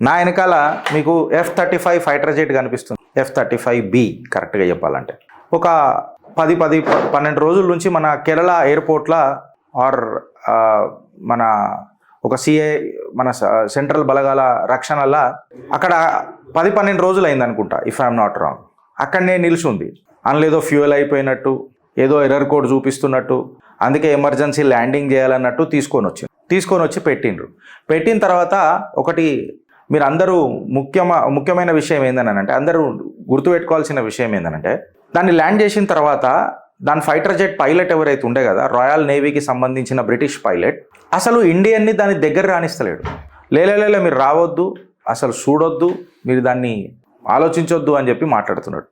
నా వెనకాల మీకు F-35 ఫైటర్ జెట్ కనిపిస్తుంది. F-35B కరెక్ట్గా చెప్పాలంటే. ఒక 12 రోజుల నుంచి మన కేరళ ఎయిర్పోర్ట్లో ఆర్ మన ఒక సిఐ మన సెంట్రల్ బలగాల రక్షణలా అక్కడ 10-12 రోజులు అయింది అనుకుంటా, ఇఫ్ ఐఎమ్ నాట్ రాంగ్. అక్కడనే నిలిచింది. అందులో ఏదో ఫ్యూయల్ అయిపోయినట్టు, ఏదో ఎర్రర్ కోడ్ చూపిస్తున్నట్టు, అందుకే ఎమర్జెన్సీ ల్యాండింగ్ చేయాలన్నట్టు తీసుకొని వచ్చి పెట్టిండ్రు. పెట్టిన తర్వాత ఒకటి మీరు అందరూ ముఖ్యమైన విషయం ఏందనంటే, అందరూ గుర్తుపెట్టుకోవాల్సిన విషయం ఏందనంటే, దాన్ని ల్యాండ్ చేసిన తర్వాత దాని ఫైటర్ జెట్ పైలట్ ఎవరైతే ఉండే కదా, రాయల్ నేవీకి సంబంధించిన బ్రిటిష్ పైలట్, అసలు ఇండియన్ని దాని దగ్గర రాణిస్తలేడు. లేలే మీరు రావద్దు, అసలు చూడొద్దు, మీరు దాన్ని ఆలోచించొద్దు అని చెప్పి మాట్లాడుతున్నాడు.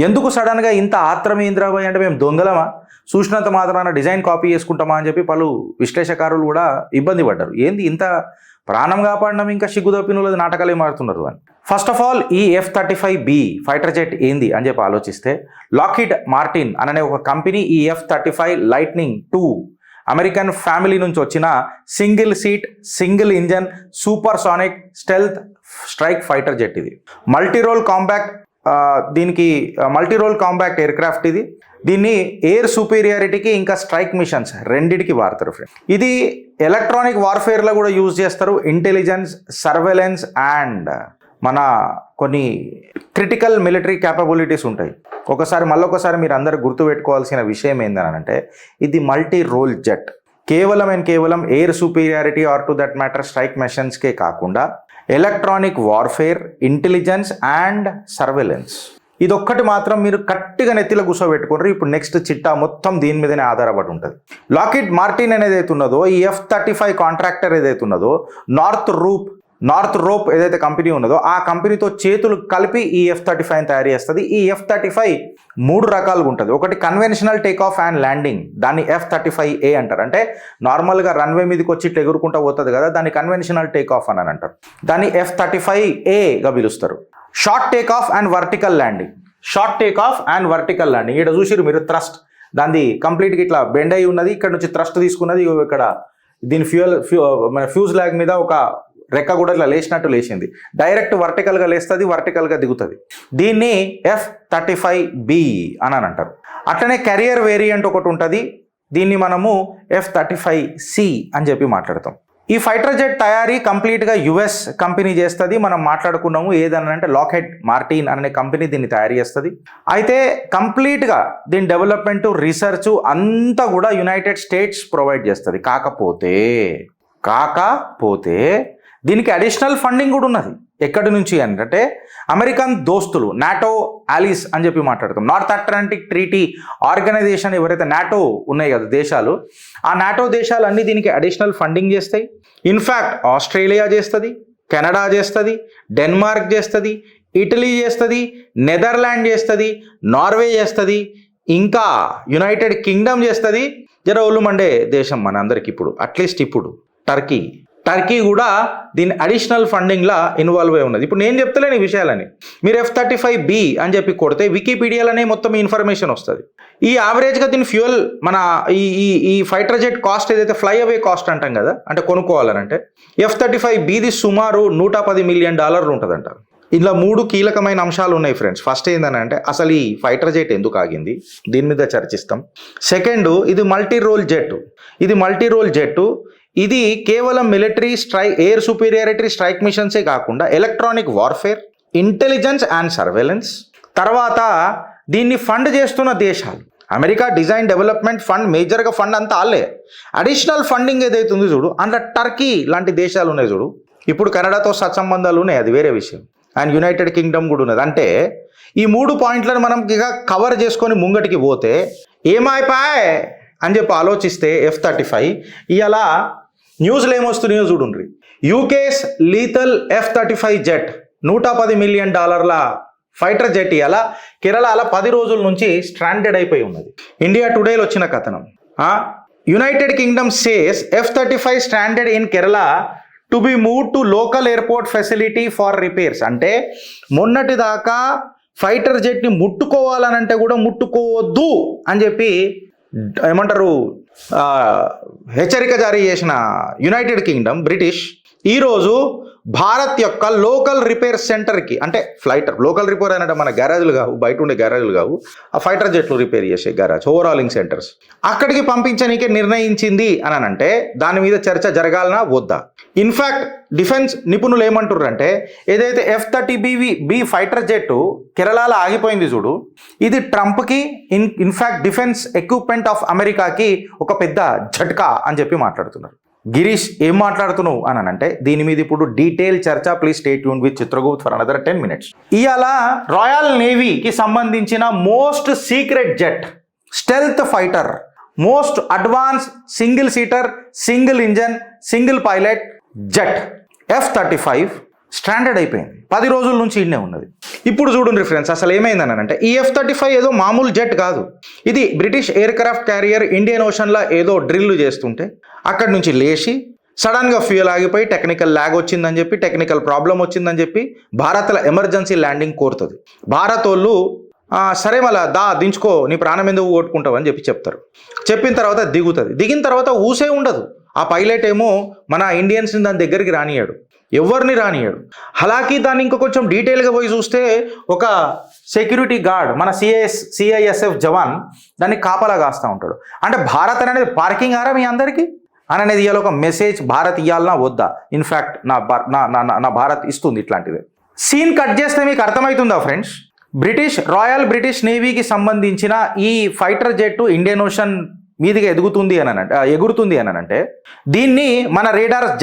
ఎందుకు సడన్గా ఇంత ఆత్రమేంద్రాబాయ్ అంటే, మేము దొంగలమా, చూసినంత మాత్రాన డిజైన్ కాపీ చేసుకుంటామా అని చెప్పి పలు విశ్లేషకారులు కూడా ఇబ్బంది పడ్డారు. ఏంది ఇంత ప్రాణం కాపాడడం ఇంకా సిగ్గుదప్పినది నాటకాలు ఏమాడుతున్నారు అని. ఫస్ట్ ఆఫ్ ఆల్ ఈ F-35B ఫైటర్ జెట్ ఏంది అని చెప్పి ఆలోచిస్తే, లాక్హీడ్ మార్టిన్ అనే ఒక కంపెనీ ఈ F-35 లైట్నింగ్ 2 అమెరికన్ ఫ్యామిలీ నుంచి వచ్చిన single seat single engine super sonic stealth strike fighter jet. ఇది మల్టీరోల్ కాంబాక్ట్ ఎయిర్క్రాఫ్ట్. దీన్ని ఎయిర్ సుపీరియారిటీకి ఇంకా స్ట్రైక్ మిషన్స్ రెండిటికి వాడతారు ఫ్రెండ్. ఇది ఎలక్ట్రానిక్ వార్ఫేర్లో కూడా యూజ్ చేస్తారు. ఇంటెలిజెన్స్, సర్వేలెన్స్ అండ్ మన కొన్ని క్రిటికల్ మిలిటరీ క్యాపబిలిటీస్ ఉంటాయి. మళ్ళొకసారి మీరు అందరు గుర్తుపెట్టుకోవాల్సిన విషయం ఏంటంటే, ఇది మల్టీ రోల్ జెట్. కేవలం air superiority or to that matter strike మిషన్స్కే కాకుండా electronic warfare, intelligence and surveillance, ఇదొక్కటి మాత్రం మీరు గట్టిగా నెత్తిలో కూర్చోబెట్టుకుంటారు. ఇప్పుడు నెక్స్ట్ చిట్టా మొత్తం దీని మీదనే ఆధారపడి ఉంటుంది. లాక్హీడ్ మార్టిన్ అనేది ఏదైతే ఉన్నదో, ఈ F-35 కాంట్రాక్టర్ ఏదైతే ఉన్నదో, నార్త్ రోప్ ఏదైతే కంపెనీ ఉన్నదో, ఆ కంపెనీతో చేతులు కలిపి ఈ F-35 తయారు చేస్తుంది. ఈ F-35 3 రకాలుగా ఉంటుంది. ఒకటి conventional take off and landing, దాన్ని F-35A అంటారు. అంటే నార్మల్గా రన్వే మీదకి వచ్చి ఇట్లా ఎగురుకుంటూ పోతుంది కదా, దాన్ని కన్వెన్షనల్ టేక్ ఆఫ్ అని అంటారు. దాన్ని F-35Aగా పిలుస్తారు. Short take off and vertical landing. ఇక్కడ చూసిరు మీరు థ్రస్ట్, దాన్ని కంప్లీట్గా ఇట్లా బెండ్ అయి ఉన్నది. ఇక్కడ నుంచి థ్రస్ట్ తీసుకున్నది. ఇక్కడ దీని ఫ్యూజ్ ల్యాగ్ మీద ఒక రెక్క కూడా ఇట్లా లేచింది. డైరెక్ట్ వర్టికల్గా లేస్తుంది, వర్టికల్గా దిగుతుంది. దీన్ని F-35B అని అంటారు. అట్లనే కెరియర్ వేరియంట్ ఒకటి ఉంటుంది. దీన్ని మనము F-35C అని చెప్పి మాట్లాడతాం. ఈ ఫైటర్ జెట్ తయారీ కంప్లీట్గా US కంపెనీ చేస్తుంది. మనం మాట్లాడుకున్నాము ఏదనంటే, లాక్హీడ్ మార్టిన్ అనే కంపెనీ దీన్ని తయారు చేస్తుంది. అయితే కంప్లీట్గా దీని డెవలప్మెంట్, రీసెర్చ్ అంతా కూడా యునైటెడ్ స్టేట్స్ ప్రొవైడ్ చేస్తుంది. కాకపోతే దీనికి అడిషనల్ ఫండింగ్ కూడా ఉన్నది. ఎక్కడి నుంచి అంటే, అమెరికన్ దోస్తులు, నాటో ఆలీస్ అని చెప్పి మాట్లాడతాం. నార్త్ అట్లాంటిక్ ట్రీటీ ఆర్గనైజేషన్ ఎవరైతే నాటో ఉన్నాయి కదా దేశాలు, ఆ నాటో దేశాలు అన్నీ దీనికి అడిషనల్ ఫండింగ్ చేస్తాయి. ఇన్ఫ్యాక్ట్ ఆస్ట్రేలియా చేస్తుంది, కెనడా చేస్తుంది, డెన్మార్క్ చేస్తుంది, ఇటలీ చేస్తుంది, నెదర్లాండ్ చేస్తుంది, నార్వే చేస్తుంది, ఇంకా యునైటెడ్ కింగ్డమ్ చేస్తుంది. జర ఒళ్ళు మండే దేశం మన అందరికి ఇప్పుడు, అట్లీస్ట్ ఇప్పుడు టర్కీ కూడా దీని అడిషనల్ ఫండింగ్లా ఇన్వాల్వ్ అయి ఉన్నది. ఇప్పుడు నేను చెప్తలేను ఈ విషయాలని, మీరు F-35B అని చెప్పి కొడితే వికీపీడియాలోనే మొత్తం ఇన్ఫర్మేషన్ వస్తుంది. ఈ యావరేజ్గా దీని ఫ్యూయల్ మన ఈ ఫైటర్ జెట్ కాస్ట్ ఏదైతే ఫ్లై అవే కాస్ట్ అంటాం కదా, అంటే కొనుక్కోవాలనంటే, F-35Bది సుమారు $110 మిలియన్ ఉంటుందంట. ఇలా 3 కీలకమైన అంశాలు ఉన్నాయి ఫ్రెండ్స్. ఫస్ట్ ఏంటంటే, అసలు ఈ ఫైటర్ జెట్ ఎందుకు ఆగింది, దీని మీద చర్చిస్తాం. సెకండ్, ఇది మల్టీ రోల్ జెట్. ఇది కేవలం మిలిటరీ ఎయిర్ సుపీరియారిటీ స్ట్రైక్ మిషన్సే కాకుండా electronic warfare, intelligence and surveillance. తర్వాత దీన్ని ఫండ్ చేస్తున్న దేశాలు, అమెరికా డిజైన్ డెవలప్మెంట్ ఫండ్, మేజర్గా ఫండ్ అంతా ఆలే. అడిషనల్ ఫండింగ్ ఏదైతే ఉంది చూడు, అందులో టర్కీ లాంటి దేశాలు ఉన్నాయి చూడు. ఇప్పుడు కెనడాతో సత్సంబంధాలు ఉన్నాయి, అది వేరే విషయం. అండ్ యునైటెడ్ కింగ్డమ్ కూడా ఉన్నది. అంటే ఈ 3 పాయింట్లను మనం ఇక కవర్ చేసుకొని ముంగటికి పోతే ఏమైపాయ్ అని చెప్పి ఆలోచిస్తే, F-35 ఇలా న్యూస్లో ఏమొస్తున్నాయో చూడండి. UK's lethal F-35 jet $110 million fighter jet ఇలా కేరళ 10 రోజుల నుంచి స్ట్రాండెడ్ అయిపోయి ఉన్నది. ఇండియా టుడేలో వచ్చిన కథనం. United Kingdom says F-35 stranded in Kerala to be move to local airport facility for repairs. అంటే మొన్నటి దాకా ఫైటర్ జెట్ని ముట్టుకోవాలనంటే కూడా ముట్టుకోవద్దు అని చెప్పి ఏమంటారు హెచ్చరిక జారీ చేసిన యునైటెడ్ కింగ్డమ్ బ్రిటిష్ ఈరోజు భారత్ యొక్క లోకల్ రిపేర్ సెంటర్కి, అంటే ఫ్లైటర్ లోకల్ రిపేర్ అంటే మన గ్యారేజ్లు కావు, బయట ఉండే గ్యారేజ్లు కావు, ఆ ఫైటర్ జెట్లు రిపేర్ చేసే గ్యారేజ్, ఓవరాలింగ్ సెంటర్స్, అక్కడికి పంపించడానికి నిర్ణయించింది అని అంటే దాని మీద చర్చ జరగాలనా వద్దా? ఇన్ఫ్యాక్ట్ డిఫెన్స్ నిపుణులు ఏమంటారు అంటే, ఏదైతే F-30B ఫైటర్ జెట్ కేరళలో ఆగిపోయింది చూడు, ఇది ట్రంప్కి ఇన్ఫ్యాక్ట్ డిఫెన్స్ ఎక్విప్మెంట్ ఆఫ్ అమెరికాకి ఒక పెద్ద ఝట్కా అని చెప్పి మాట్లాడుతున్నారు. గిరీష్ ఏం మాట్లాడుతున్నావు అని అంటే దీని మీద ఇప్పుడు డీటెయిల్ చర్చ. Please stay tune with Chitragupt for another 10 minutes. ఇవాళ రాయల్ నేవీకి సంబంధించిన most secret jet, stealth fighter, most advance single seater, single engine, single pilot jet F-35 standard అయిపోయింది. 10 రోజుల నుంచి ఇన్నే ఉన్నది. ఇప్పుడు చూడండి ఫ్రెండ్స్, అసలు ఏమైందని అంటే ఈ F-35 ఏదో మామూలు జెట్ కాదు. ఇది British aircraft carrier Indian ఓషన్లో ఏదో డ్రిల్ చేస్తుంటే అక్కడి నుంచి లేచి సడన్గా ఫ్యూయల్ ఆగిపోయి టెక్నికల్ ల్యాగ్ వచ్చిందని చెప్పి, టెక్నికల్ ప్రాబ్లం వచ్చిందని చెప్పి భారత్లో ఎమర్జెన్సీ ల్యాండింగ్ కోరుతుంది. భారత్ వాళ్ళు సరే మళ్ళా దించుకో, నీ ప్రాణం ఎందుకు కొట్టుకుంటావు అని చెప్పి చెప్తారు. చెప్పిన తర్వాత దిగుతుంది. దిగిన తర్వాత ఊసే ఉండదు. ఆ పైలట్ ఏమో మన ఇండియన్స్ని దాని దగ్గరికి రానియాడు, ఎవరిని రానియాడు. అలాగే దాన్ని ఇంకా కొంచెం డీటెయిల్గా పోయి చూస్తే ఒక సెక్యూరిటీ గార్డ్, మన సిఐఎస్ఎఫ్ జవాన్ దాన్ని కాపలా కాస్తూ ఉంటాడు. అంటే భారత్ అనేది పార్కింగ్ ఆరా మీ అందరికీ అనేది ఇవాళ ఒక మెసేజ్ భారత్ ఇవ్వాలన్నా వద్దా? ఇన్ఫ్యాక్ట్ నా భారత్ ఇస్తుంది ఇట్లాంటిది. సీన్ కట్ చేస్తే మీకు అర్థమవుతుందా ఫ్రెండ్స్? రాయల్ బ్రిటిష్ నేవీకి సంబంధించిన ఈ ఫైటర్ జెట్ ఇండియన్ ఓషన్ మీదిగా ఎగురుతుంది అని అంటే దీన్ని మన రేడార్స్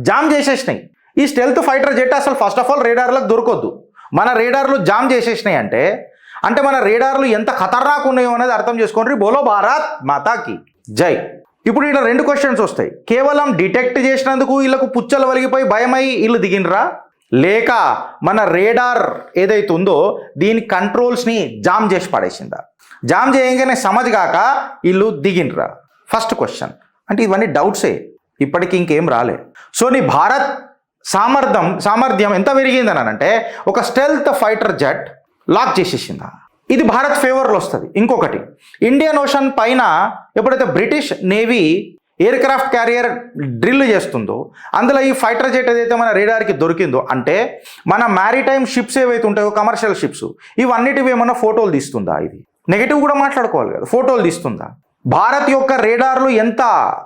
జామ్ చేసేసినాయి. ఈ స్టెల్త్ ఫైటర్ జెట్ అసలు ఫస్ట్ ఆఫ్ ఆల్ రేడార్లకు దొరకొద్దు. మన రేడార్లు జామ్ చేసేసినాయి అంటే మన రేడార్లు ఎంత ఖతర్నాక్ ఉన్నాయో అనేది అర్థం చేసుకోండి. బోలో భారత్ మాతాకి జై. ఇప్పుడు ఇలా 2 క్వశ్చన్స్ వస్తాయి. కేవలం డిటెక్ట్ చేసినందుకు వీళ్ళకు పుచ్చలు వలిగిపోయి భయమై వీళ్ళు దిగినరా, లేక మన రేడార్ ఏదైతే ఉందో దీని కంట్రోల్స్ని జామ్ చేసి పడేసిందా? జామ్ చేయగానే సమజ్ కాక వీళ్ళు దిగినరా? First question. అంటే ఇవన్నీ డౌట్సే, ఇప్పటికి ఇంకేం రాలే. సో నీ భారత్ సామర్థ్యం ఎంత పెరిగిందని అంటే ఒక స్టెల్త్ ఫైటర్ జెట్ లాక్ చేసేసిందా? ఇది భారత్ ఫేవర్లో వస్తుంది. ఇంకొకటి, ఇండియన్ ఓషన్ పైన ఎప్పుడైతే British navy air craft carrier drill చేస్తుందో అందులో ఈ ఫైటర్ జెట్ ఏదైతే మన రేడార్కి దొరికిందో అంటే మన మ్యారిటైమ్ షిప్స్ ఏవైతే ఉంటాయో కమర్షియల్ షిప్స్ ఇవన్నిటివి ఏమన్నా ఫోటోలు తీస్తుందా? ఇది నెగిటివ్ కూడా మాట్లాడుకోవాలి కదా. ఫోటోలు తీస్తుందా? భారత్ యొక్క రేడార్లు ఎంత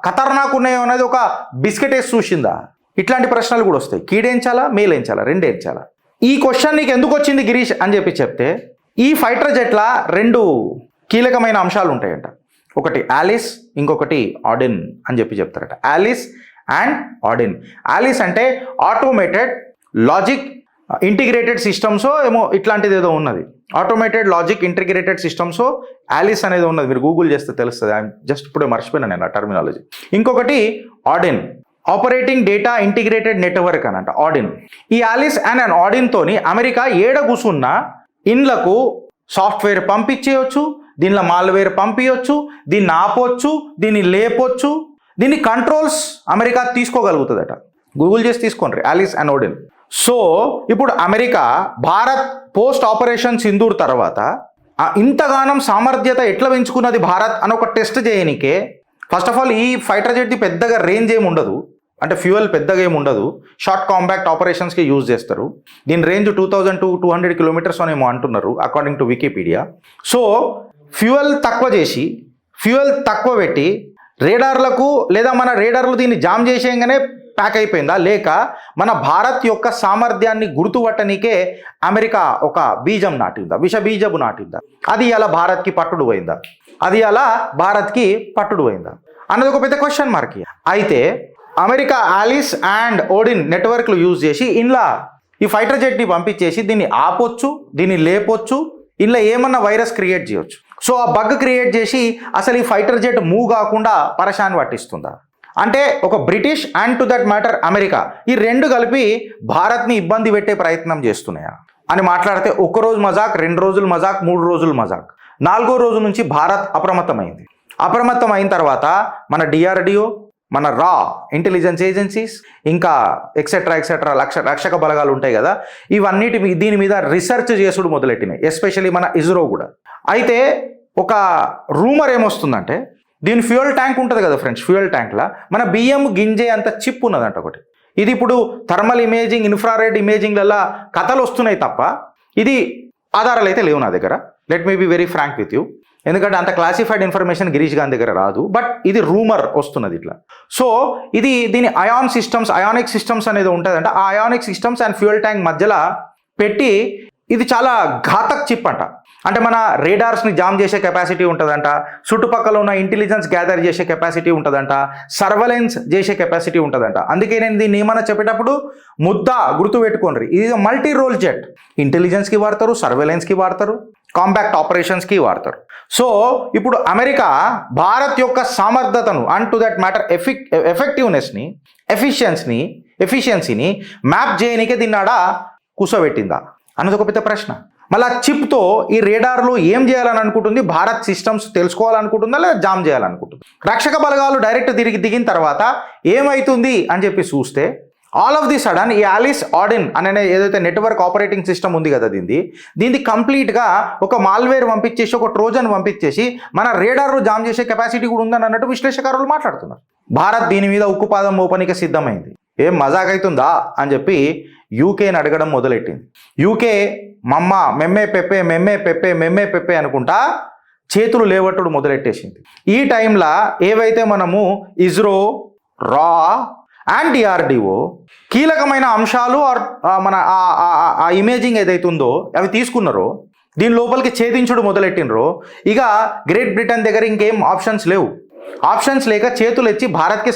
ఖతర్నాక్ ఉన్నాయో అనేది ఒక బిస్కెట్ వేసి చూసిందా? ఇట్లాంటి ప్రశ్నలు కూడా వస్తాయి. కీడేంచాలా, మేలేంచాలా, రెండేంచాలా? ఈ క్వశ్చన్ నీకు ఎందుకు వచ్చింది గిరీష్ అని చెప్పి చెప్తే, ఈ ఫైటర్ జెట్ల 2 కీలకమైన అంశాలు ఉంటాయంట. ఒకటి ఆలిస్, ఇంకొకటి ఆడిన్ అని చెప్పి చెప్తారట. ALIS and ODIN. ఆలిస్ అంటే ఆటోమేటెడ్ లాజిక్ ఇంటిగ్రేటెడ్ సిస్టమ్సో ఏమో ఇట్లాంటిది ఏదో ఉన్నది. ఆటోమేటెడ్ లాజిక్ ఇంటిగ్రేటెడ్ సిస్టమ్సో ఆలిస్ అనేది ఉన్నది. మీరు గూగుల్ చేస్తే తెలుస్తుంది. జస్ట్ ఇప్పుడే మర్చిపోయినా నేను ఆ టర్మినాలజీ. ఇంకొకటి ఆడిన్, ఆపరేటింగ్ డేటా ఇంటిగ్రేటెడ్ నెట్వర్క్ అనంట ఆడిన్. ఈ ఆలిస్ అండ్ ఆడిన్తోని అమెరికా కూసున్నా ఇండ్లకు సాఫ్ట్వేర్ పంపించేయచ్చు, దీనిలో మాల్వేర్ పంపించవచ్చు, దీన్ని ఆపొచ్చు, దీన్ని లేపొచ్చు, దీన్ని కంట్రోల్స్ అమెరికా తీసుకోగలుగుతుందట. గూగుల్ చేసి తీసుకోండి ఆలిస్ అండ్ ఓడిన్. సో ఇప్పుడు America Bharat post operation Sindoor తర్వాత ఇంతగానం సామర్థ్యత ఎట్లా పెంచుకున్నది భారత్ అని ఒక టెస్ట్ చేయనికే ఫస్ట్ ఆఫ్ ఆల్ ఈ ఫైటర్ జెట్ది పెద్దగా రేంజ్ ఏమి ఉండదు, అంటే ఫ్యూయల్ పెద్దగా ఏమి ఉండదు. షార్ట్ కాంపాక్ట్ ఆపరేషన్స్కి యూజ్ చేస్తారు. దీని రేంజ్ 2000 to 200 kilometers అనేమో అంటున్నారు according to Wikipedia. So fuel తక్కువ పెట్టి రేడార్లకు లేదా మన రేడార్లు దీన్ని జామ్ చేసేయగానే ప్యాక్ అయిపోయిందా, లేక మన భారత్ యొక్క సామర్థ్యాన్ని గుర్తుపట్టనికే అమెరికా ఒక బీజం నాటిందా, విష బీజము నాటిందా? అది అలా భారత్కి పట్టుడు పోయిందా అన్నది ఒక పెద్ద క్వశ్చన్ మార్క్. అయితే అమెరికా ఆలిస్ అండ్ ఓడిన్ నెట్వర్క్లు యూజ్ చేసి ఇంట్లో ఈ ఫైటర్ జెట్ని పంపించేసి దీన్ని ఆపొచ్చు, దీన్ని లేపొచ్చు, ఇంట్లో ఏమన్నా వైరస్ క్రియేట్ చేయొచ్చు. సో ఆ బగ్ క్రియేట్ చేసి అసలు ఈ ఫైటర్ జెట్ మూవ్ కాకుండా పరేషాన్ పట్టిస్తుందా? అంటే ఒక British and to that matter America ఈ 2 కలిపి భారత్ని ఇబ్బంది పెట్టే ప్రయత్నం చేస్తున్నాయా అని మాట్లాడితే 1 రోజు మజాక్, 2 రోజులు మజాక్, 3 రోజులు మజాక్, 4వ రోజు నుంచి భారత్ అప్రమత్తం అయిన తర్వాత మన డిఆర్డిఓ, మన రా ఇంటెలిజెన్స్ ఏజెన్సీస్ ఇంకా ఎక్సెట్రా రక్షక బలగాలు ఉంటాయి కదా, దీని మీద రీసెర్చ్ చేసుడు మొదలెట్టినాయి. ఎస్పెషల్లీ మన ఇస్రో కూడా. అయితే ఒక రూమర్ ఏమొస్తుందంటే దీని ఫ్యూయల్ ట్యాంక్ ఉంటుంది కదా ఫ్రెండ్స్, ఫ్యూయల్ ట్యాంక్లో మన బియ్యం గింజే అంత చిప్ ఉన్నదంట ఒకటి. ఇది ఇప్పుడు థర్మల్ ఇమేజింగ్, ఇన్ఫ్రారెడ్ ఇమేజింగ్లలో కథలు వస్తున్నాయి తప్ప ఇది ఆధారాలు అయితే లేవు నా దగ్గర. Let me be very frank with you. ఎందుకంటే అంత క్లాసిఫైడ్ ఇన్ఫర్మేషన్ గిరీష్ గారి దగ్గర రాదు, బట్ ఇది రూమర్ వస్తున్నది ఇట్లా. సో దీని అయానిక్ సిస్టమ్స్ అనేది ఉంటుందంట. ఆ ionic systems and fuel tank మధ్యలో పెట్టి ఇది చాలా ఘాతక్ చిప్ అంట. అంటే మన రేడార్స్ని జామ్ చేసే కెపాసిటీ ఉంటుందంట, చుట్టుపక్కల ఉన్న ఇంటెలిజెన్స్ గ్యాదర్ చేసే కెపాసిటీ ఉంటుందంట, సర్వలెన్స్ చేసే కెపాసిటీ ఉంటుందంట. అందుకే నేను దీన్ని ఏమన్నా చెప్పేటప్పుడు ముద్ద గుర్తు పెట్టుకోండి, ఇది మల్టీ రోల్ జెట్. ఇంటెలిజెన్స్కి వాడతారు, సర్వేలెన్స్కి వాడతారు, కాంపాక్ట్ ఆపరేషన్స్కి వాడతారు. సో ఇప్పుడు అమెరికా భారత్ యొక్క సామర్థ్యతను అండ్ టు దట్ మ్యాటర్ ఎఫెక్టివ్నెస్ని, ఎఫిషియన్సీని మ్యాప్ చేయనికే దీన్నాడ కూర్చోబెట్టిందా అన్నది ఒక పెద్ద ప్రశ్న. మళ్ళీ ఆ చిప్తో ఈ రేడార్లు ఏం చేయాలని అనుకుంటుంది? భారత్ సిస్టమ్స్ తెలుసుకోవాలనుకుంటుందా లేదా జామ్ చేయాలనుకుంటుంది? రక్షక బలగాలు డైరెక్ట్ దిగిన తర్వాత ఏమవుతుంది అని చెప్పి చూస్తే ఆల్ ఆఫ్ ది సడన్ ఈ ఆలిస్ ఆడిన్ అనే ఏదైతే నెట్వర్క్ ఆపరేటింగ్ సిస్టమ్ ఉంది కదా దీన్ని కంప్లీట్గా ఒక మాల్వేర్ పంపించేసి, ఒక ట్రోజన్ పంపించేసి మన రేడార్లు జామ్ చేసే కెపాసిటీ కూడా ఉందని అన్నట్టు విశ్లేషకారులు మాట్లాడుతున్నారు. భారత్ దీని మీద ఉక్కుపాదం మోపనికి సిద్ధమైంది. ఏం మజాక్ అవుతుందా అని చెప్పి యూకేని అడగడం మొదలెట్టింది. యూకే మెమ్మే పెప్పే అనుకుంటా చేతులు లేవట్టుడు మొదలెట్టేసింది. ఈ టైంలో ఏవైతే మనము ఇస్రో, రా అండ్ డిఆర్డిఓ కీలకమైన అంశాలు మన ఆ ఇమేజింగ్ ఏదైతే ఉందో అవి తీసుకున్నారో, దీని లోపలికి ఛేదించుడు మొదలెట్టినరో, ఇక గ్రేట్ బ్రిటన్ దగ్గర ఇంకేం ఆప్షన్స్ లేవు. ఆప్షన్స్ లేక చేతులు ఎత్తి భారత్కి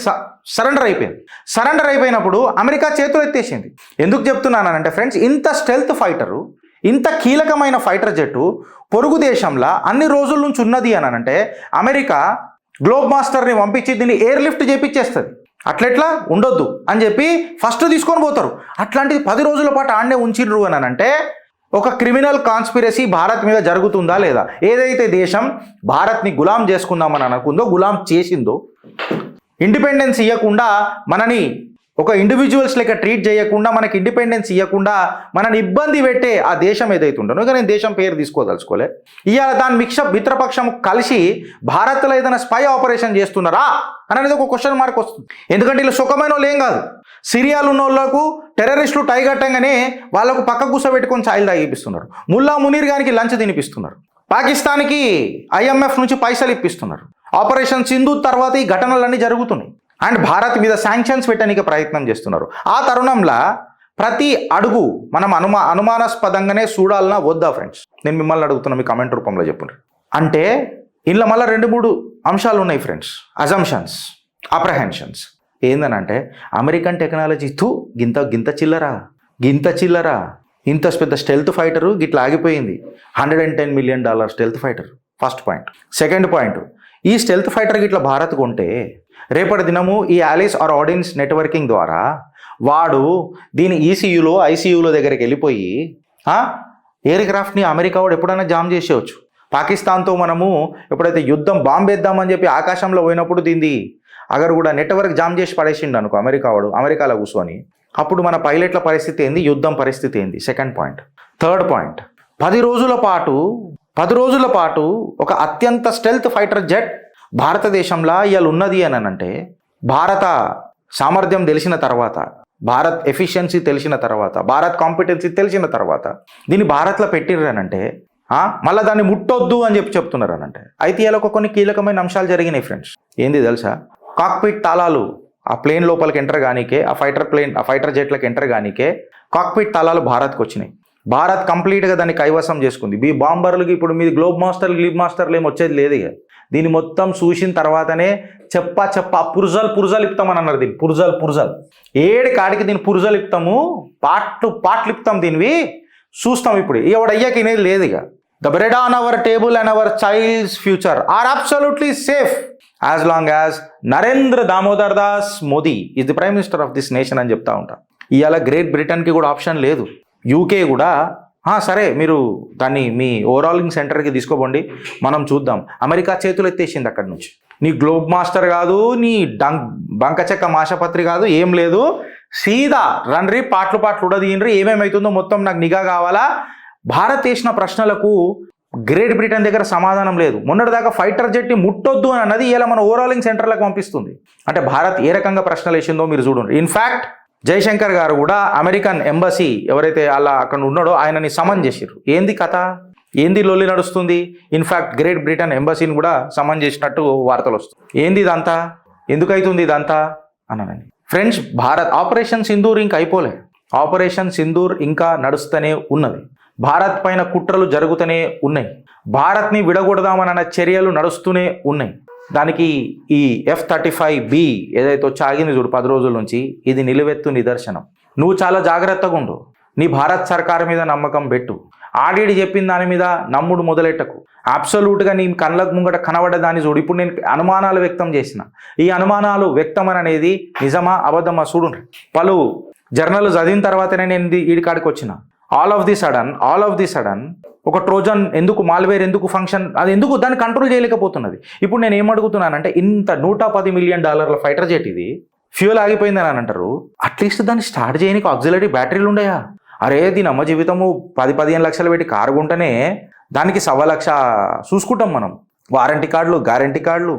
సరెండర్ అయిపోయింది. సరెండర్ అయిపోయినప్పుడు అమెరికా చేతులు ఎత్తేసింది. ఎందుకు చెప్తున్నానంటే ఫ్రెండ్స్, ఇంత స్టెల్త్ ఫైటరు, ఇంత కీలకమైన ఫైటర్ జెట్టు పొరుగు దేశంలో అన్ని రోజుల నుంచి ఉన్నది అని అంటే అమెరికా గ్లోబ్ మాస్టర్ని పంపించి దీన్ని ఎయిర్ లిఫ్ట్ చేపించేస్తుంది. అట్లెట్లా ఉండొద్దు అని చెప్పి ఫస్ట్ తీసుకొని పోతారు. అట్లాంటిది 10 రోజుల పాటు ఆడనే ఉంచిర్రు అని అంటే ఒక క్రిమినల్ కాన్స్పిరసీ భారత్ మీద జరుగుతుందా లేదా? ఏదైతే దేశం భారత్ని గులాం చేసుకుందామని అనుకుందో, గులాం చేసిందో, ఇండిపెండెన్స్ ఇవ్వకుండా మనని ఒక ఇండివిజువల్స్ లెక్క ట్రీట్ చేయకుండా, మనకి ఇండిపెండెన్స్ ఇవ్వకుండా మనని ఇబ్బంది పెట్టే ఆ దేశం ఏదైతే ఉంటుందో, ఇక నేను దేశం పేరు తీసుకోదలుచుకోలే, ఇవాళ దాని మిత్రపక్షం కలిసి భారత్లో ఏదైనా స్పై ఆపరేషన్ చేస్తున్నారా అనేది ఒక క్వశ్చన్ మార్క్ వస్తుంది. ఎందుకంటే వీళ్ళు సుఖమైన వాళ్ళు ఏం కాదు. సిరియాలో ఉన్న వాళ్ళకు టెర్రరిస్టులు టైగట్టంగానే వాళ్ళకు పక్క కూర్చోబెట్టుకొని ఛాయలు తాగిపిస్తున్నారు. ముల్లా మునీర్ గారికి లంచ్ తినిపిస్తున్నారు. పాకిస్తాన్కి IMF నుంచి పైసలు ఇప్పిస్తున్నారు. ఆపరేషన్ సింధు తర్వాత ఈ ఘటనలన్నీ జరుగుతున్నాయి. అండ్ భారత్ మీద శాంక్షన్స్ పెట్టడానికి ప్రయత్నం చేస్తున్నారు. ఆ తరుణంలో ప్రతి అడుగు మనం అనుమానాస్పదంగానే చూడాలన్నా వద్దా ఫ్రెండ్స్? నేను మిమ్మల్ని అడుగుతున్నా, మీ కామెంట్ రూపంలో చెప్పండి. అంటే ఇందులో మళ్ళీ 2-3 అంశాలు ఉన్నాయి ఫ్రెండ్స్. Assumptions, apprehensions. ఏందనంటే అమెరికన్ టెక్నాలజీ గింత చిల్లరా ఇంత పెద్ద స్టెల్త్ ఫైటరు గిట్లా ఆగిపోయింది. $110 million stealth fighter. First point. Second point, ఈ స్టెల్త్ ఫైటర్ గిట్లా భారత్ కొంటే రేపటి దినము ఈ ఆలిస్ ఆర్ ఆడియన్స్ నెట్వర్కింగ్ ద్వారా వాడు దీని ICUలో దగ్గరికి వెళ్ళిపోయి ఎయిర్ క్రాఫ్ట్ని అమెరికా వాడు ఎప్పుడైనా జామ్ చేసేవచ్చు. పాకిస్తాన్తో మనము ఎప్పుడైతే యుద్ధం బాంబేద్దామని చెప్పి ఆకాశంలో పోయినప్పుడు దీన్ని అగర్ కూడా నెట్వర్క్ జామ్ చేసి పడేసిండు అనుకో అమెరికాలో కూర్చొని, అప్పుడు మన పైలట్ల పరిస్థితి ఏంది, యుద్ధం పరిస్థితి ఏంది? Second point. థర్డ్ పాయింట్, 10 రోజుల పాటు ఒక అత్యంత స్టెల్త్ ఫైటర్ జెట్ భారతదేశంలో ఇవాళ ఉన్నది అని అంటే, భారత సామర్థ్యం తెలిసిన తర్వాత, భారత్ ఎఫిషియన్సీ తెలిసిన తర్వాత, భారత్ కాంపిటెన్సీ తెలిసిన తర్వాత దీన్ని భారత్లో పెట్టిర్రనంటే మళ్ళీ దాన్ని ముట్టొద్దు అని చెప్తున్నారు అనంటే. అయితే ఇలా కొన్ని కీలకమైన అంశాలు జరిగినాయి ఫ్రెండ్స్. ఏంది తెలుసా? కాక్పిట్ తాళాలు ఆ ప్లేన్ లోపలికి ఎంటర్ కానీకే, ఆ ఫైటర్ జెట్లకు ఎంటర్ కానీకే కాక్పిట్ తాళాలు భారత్కి వచ్చినాయి. భారత్ కంప్లీట్గా దాన్ని కైవసం చేసుకుంది. ఈ బాంబర్లకి ఇప్పుడు మీది గ్లోబ్ మాస్టర్లు ఏమి వచ్చేది లేదు. ఇక దీన్ని మొత్తం చూసిన తర్వాతనే చెప్ప పుర్జలు ఇప్తామని అన్నారు. దీన్ని పుర్జల్ 7 కాడికి దీన్ని పుర్జలు ఇప్తాము, పాటలు ఇప్తాం, దీనివి చూస్తాం. ఇప్పుడు ఎవడయ్యాక ఇనేది లేదు. ఇక the bread on our table and our child's future are absolutely safe as long as Narendra Damodar Das Modi is the prime minister of this nation అని చెప్తా ఉంటా. ఇవాళ గ్రేట్ బ్రిటన్కి కూడా ఆప్షన్ లేదు. యూకే కూడా సరే మీరు దాన్ని మీ ఓవరాలింగ్ సెంటర్కి తీసుకోబండి, మనం చూద్దాం. అమెరికా చేతులు ఎత్తేసింది అక్కడి నుంచి. నీ గ్లోబ్ మాస్టర్ కాదు, నీ బంకచెక్క మాషపత్రి కాదు, ఏం లేదు. సీదా రండ్రి, పాటలు ఉడదీయండ్రి, ఏమేమవుతుందో మొత్తం నాకు నిఘా కావాలా. భారత్ వేసిన ప్రశ్నలకు గ్రేట్ బ్రిటన్ దగ్గర సమాధానం లేదు. మొన్నటిదాకా ఫైటర్ జెట్ని ముట్టొద్దు అని అన్నది ఇలా మన ఓవరాలింగ్ సెంటర్లకు పంపిస్తుంది. అంటే భారత్ ఏ రకంగా ప్రశ్నలు వేసిందో మీరు చూడండి. ఇన్ఫ్యాక్ట్ జయశంకర్ గారు కూడా అమెరికన్ ఎంబసీ ఎవరైతే అలా అక్కడ ఉన్నాడో ఆయనని సమన్ చేసిర్రు. ఏంది కథ, ఏంది లొల్లి నడుస్తుంది? ఇన్ఫ్యాక్ట్ గ్రేట్ బ్రిటన్ ఎంబసీని కూడా సమన్ చేసినట్టు వార్తలు వస్తుంది. ఏంది ఇదంతా, ఎందుకైతుంది ఇదంతా అన్నానండి. ఫ్రెండ్స్, భారత్ ఆపరేషన్ సింధూర్ ఇంకా అయిపోలే. ఆపరేషన్ సింధూర్ ఇంకా నడుస్తూనే ఉన్నది. భారత్ పైన కుట్రలు జరుగుతూనే ఉన్నాయి. భారత్ని విడగొడదామన్న చర్యలు నడుస్తూనే ఉన్నాయి. దానికి ఈ F-35B ఏదైతే ఆగింది చూడు 10 రోజుల నుంచి, ఇది నిలువెత్తు నిదర్శనం. నువ్వు చాలా జాగ్రత్తగా ఉండు. నీ భారత్ సర్కార్ మీద నమ్మకం పెట్టు. ఆడిడి చెప్పిన దాని మీద నమ్ముడు మొదలెట్టకు. అబ్సల్యూట్గా నీ కళ్ళకు ముంగట కనబడ్డ దాన్ని చూడు. ఇప్పుడు నేను అనుమానాలు వ్యక్తం చేసిన, ఈ అనుమానాలు వ్యక్తం అనేది నిజమా అబద్ధమా చూడు. పలు జర్నల్ చదివిన తర్వాతనే నేను ఈ కాడికి వచ్చిన. ఆల్ ఆఫ్ ది సడన్ ఒక ట్రోజన్ ఎందుకు, మాల్వేర్ ఎందుకు ఫంక్షన్, అది ఎందుకు దాన్ని కంట్రోల్ చేయలేకపోతున్నది. ఇప్పుడు నేను ఏమడుగుతున్నానంటే, ఇంత $110 మిలియన్ ఫైటర్ జెట్ ఇది ఫ్యూయల్ ఆగిపోయిందని అని అంటారు. అట్లీస్ట్ దాన్ని స్టార్ట్ చేయడానికి ఆక్సిలరీ బ్యాటరీలు ఉండయా? అరే దీని అమ్మ జీవితము 10-15 లక్షలు పెట్టి కారు కొంటేనే దానికి 1,00,000 చూసుకుంటాం మనం. వారంటీ కార్డులు, గ్యారంటీ కార్డులు,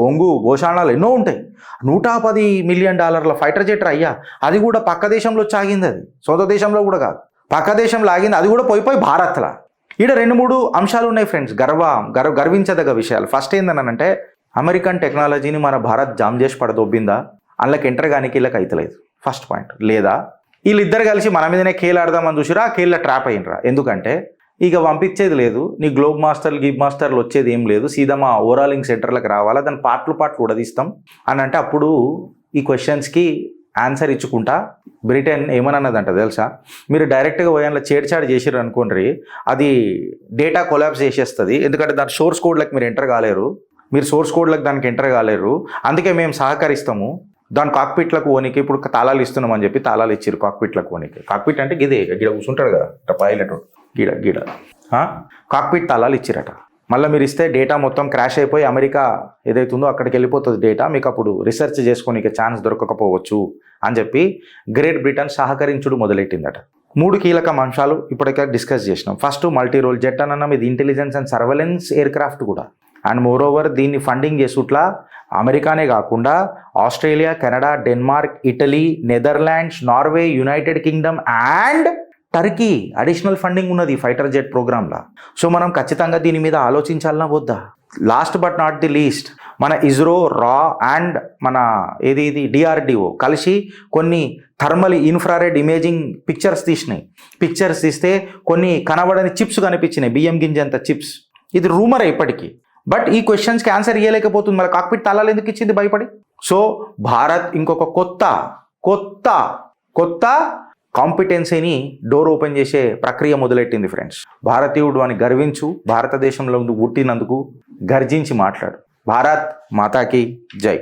బొంగు భోషాణాలు ఎన్నో ఉంటాయి. $110 మిలియన్ ఫైటర్ జెట్ అయ్యా, అది కూడా పక్క దేశంలో ఆగింది. అది సొంత దేశంలో కూడా కాదు, పక్క దేశంలో ఆగింది. అది కూడా పోయి భారత్లా. ఈడ 2-3 అంశాలు ఉన్నాయి ఫ్రెండ్స్, గర్వించదగ్గ విషయాలు. ఫస్ట్ ఏందనంటే, అమెరికన్ టెక్నాలజీని మన భారత్ జామ్ చేసి పడదొబ్బిందా, అందులోకి ఎంటర్ కానీ వీళ్ళకి అవుతలేదు. First point. లేదా వీళ్ళిద్దరు కలిసి మన మీదనే కేలాడదామని చూసిరా, కేళ్ళ ట్రాప్ అయినరా. ఎందుకంటే ఇక పంపించేది లేదు, నీ గ్లోబ్ మాస్టర్లు గిబ్ మాస్టర్లు వచ్చేది ఏం లేదు, సీదా మా ఓవరాలింగ్ సెంటర్లకు రావాలా, దాని పార్ట్లు ఉడదీస్తాం అని అంటే, అప్పుడు ఈ క్వశ్చన్స్కి ఆన్సర్ ఇచ్చుకుంటా బ్రిటన్ ఏమన్నదంట తెలుసా, మీరు డైరెక్ట్గా పోయాన్లో చేర్చాడు చేసిర్రు అనుకోండి, అది డేటా కొలాప్స్ చేసేస్తుంది. ఎందుకంటే దాని సోర్స్ కోడ్లకు మీరు ఎంటర్ కాలేరు, మీరు సోర్స్ కోడ్లకు దానికి ఎంటర్ కాలేరు, అందుకే మేము సహకరిస్తాము దాని కాక్పిట్లకు పోనీకి. ఇప్పుడు తాళాలు ఇస్తున్నామని చెప్పి తాళాలు ఇచ్చారు కాక్పిట్లకు పోనీకి. కాక్పిట్ అంటే గిదే, గిడ కూర్చుంటాడు కదా పైలట్, గీడ కాక్పిట్ తాళాలు ఇచ్చిరట. మళ్ళీ మీరు ఇస్తే డేటా మొత్తం క్రాష్ అయిపోయి అమెరికా ఏదైతుందో అక్కడికి వెళ్ళిపోతుంది డేటా, మీకు అప్పుడు రీసెర్చ్ చేసుకోనికి ఛాన్స్ దొరకకపోవచ్చు అని చెప్పి గ్రేట్ బ్రిటన్ సహకరించుడు మొదలెట్టిందట. 3 కీలక అంశాలు ఇప్పటికే డిస్కస్ చేసినాం. ఫస్ట్ మల్టీ రోల్ జెట్ అన్న ఇది intelligence and surveillance air craft కూడా. అండ్ మోర్ ఓవర్ దీన్ని ఫండింగ్ చేసుట్లా అమెరికానే కాకుండా Australia, Canada, Denmark, Italy, Netherlands, Norway, United Kingdom and Turkey additional funding ఉన్నది ఫైటర్ జెట్ ప్రోగ్రామ్లా. సో మనం ఖచ్చితంగా దీని మీద ఆలోచించాలన్నా వద్దా? Last but not the least, మన ఇస్రో, రా అండ్ మన ఇది DRDO కలిసి కొన్ని థర్మల్ ఇన్ఫ్రారెడ్ ఇమేజింగ్ పిక్చర్స్ తీసినాయి. పిక్చర్స్ తీస్తే కొన్ని కనబడని చిప్స్ కనిపించినాయి, బియ్యం గింజంత చిప్స్. ఇది రూమర్ ఇప్పటికీ, బట్ ఈ క్వశ్చన్స్కి ఆన్సర్ ఇవ్వలేకపోతుంది. మరి కాక్పిట్ తాళాలు ఎందుకు ఇచ్చింది భయపడి? సో భారత్ ఇంకొక కొత్త కాంపిటెన్సీని డోర్ ఓపెన్ చేసే ప్రక్రియ మొదలెట్టింది ఫ్రెండ్స్. భారతీయుడు అని గర్వించు, భారతదేశంలో పుట్టినందుకు గర్జించి మాట్లాడు. భారత్ మాతాకి జై.